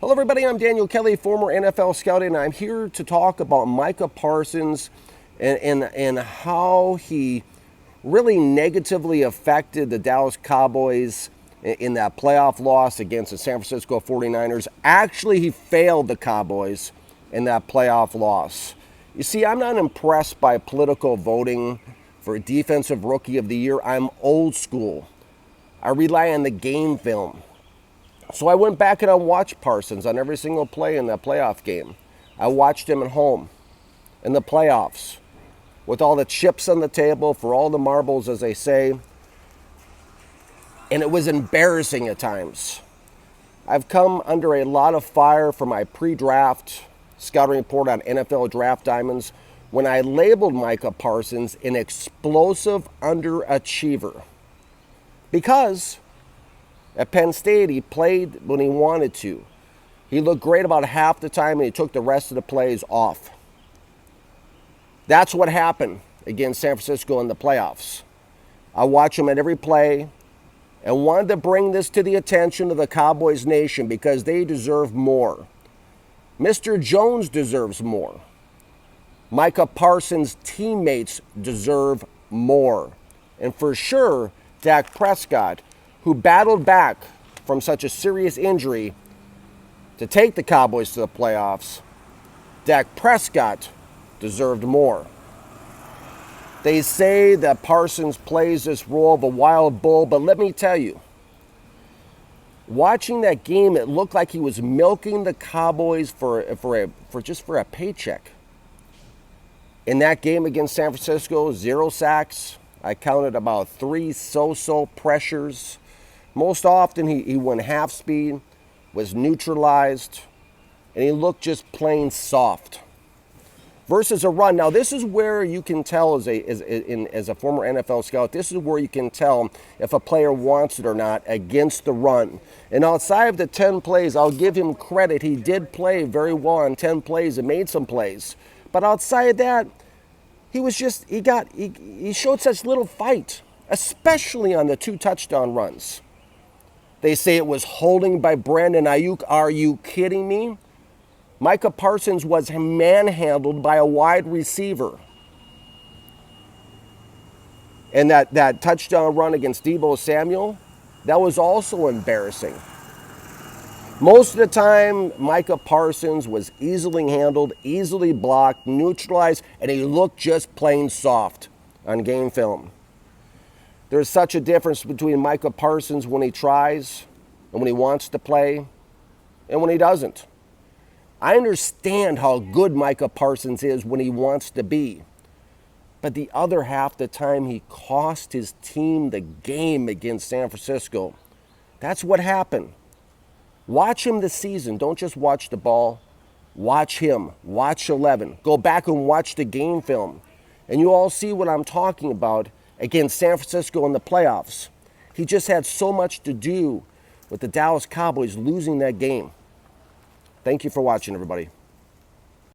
Hello everybody, I'm Daniel Kelly, former NFL scout, and I'm here to talk about Micah Parsons and how he really negatively affected the Dallas Cowboys in that playoff loss against the San Francisco 49ers. Actually, he failed the Cowboys in that playoff loss. You see, I'm not impressed by political voting for Defensive Rookie of the Year. I'm old school. I rely on the game film. So I went back and I watched Parsons on every single play in that playoff game. I watched him at home in the playoffs with all the chips on the table for all the marbles, as they say. And it was embarrassing at times. I've come under a lot of fire for my pre-draft scouting report on NFL Draft Diamonds when I labeled Micah Parsons an explosive underachiever. Because at Penn State, he played when he wanted to. He looked great about half the time, and he took the rest of the plays off. That's what happened against San Francisco in the playoffs. I watched him at every play and wanted to bring this to the attention of the Cowboys nation because they deserve more. Mr. Jones deserves more. Micah Parsons' teammates deserve more. And for sure, Dak Prescott, who battled back from such a serious injury to take the Cowboys to the playoffs, Dak Prescott deserved more. They say that Parsons plays this role of a wild bull, but let me tell you, watching that game, it looked like he was milking the Cowboys for a paycheck. In that game against San Francisco, 0 sacks. I counted about 3 so-so pressures. Most often he went half speed, was neutralized, and he looked just plain soft. Versus a run. Now this is where you can tell as a former NFL scout, this is where you can tell if a player wants it or not against the run. And outside of the 10 plays, I'll give him credit. He did play very well on 10 plays and made some plays. But outside of that, he showed such little fight, especially on the 2 touchdown runs. They say it was holding by Brandon Ayuk. Are you kidding me? Micah Parsons was manhandled by a wide receiver. And that touchdown run against Deebo Samuel, that was also embarrassing. Most of the time, Micah Parsons was easily handled, easily blocked, neutralized, and he looked just plain soft on game film. There's such a difference between Micah Parsons when he tries and when he wants to play and when he doesn't. I understand how good Micah Parsons is when he wants to be. But the other half the time, he cost his team the game against San Francisco. That's what happened. Watch him this season. Don't just watch the ball. Watch him. Watch 11. Go back and watch the game film. And you all see what I'm talking about against San Francisco in the playoffs. He just had so much to do with the Dallas Cowboys losing that game. Thank you for watching, everybody.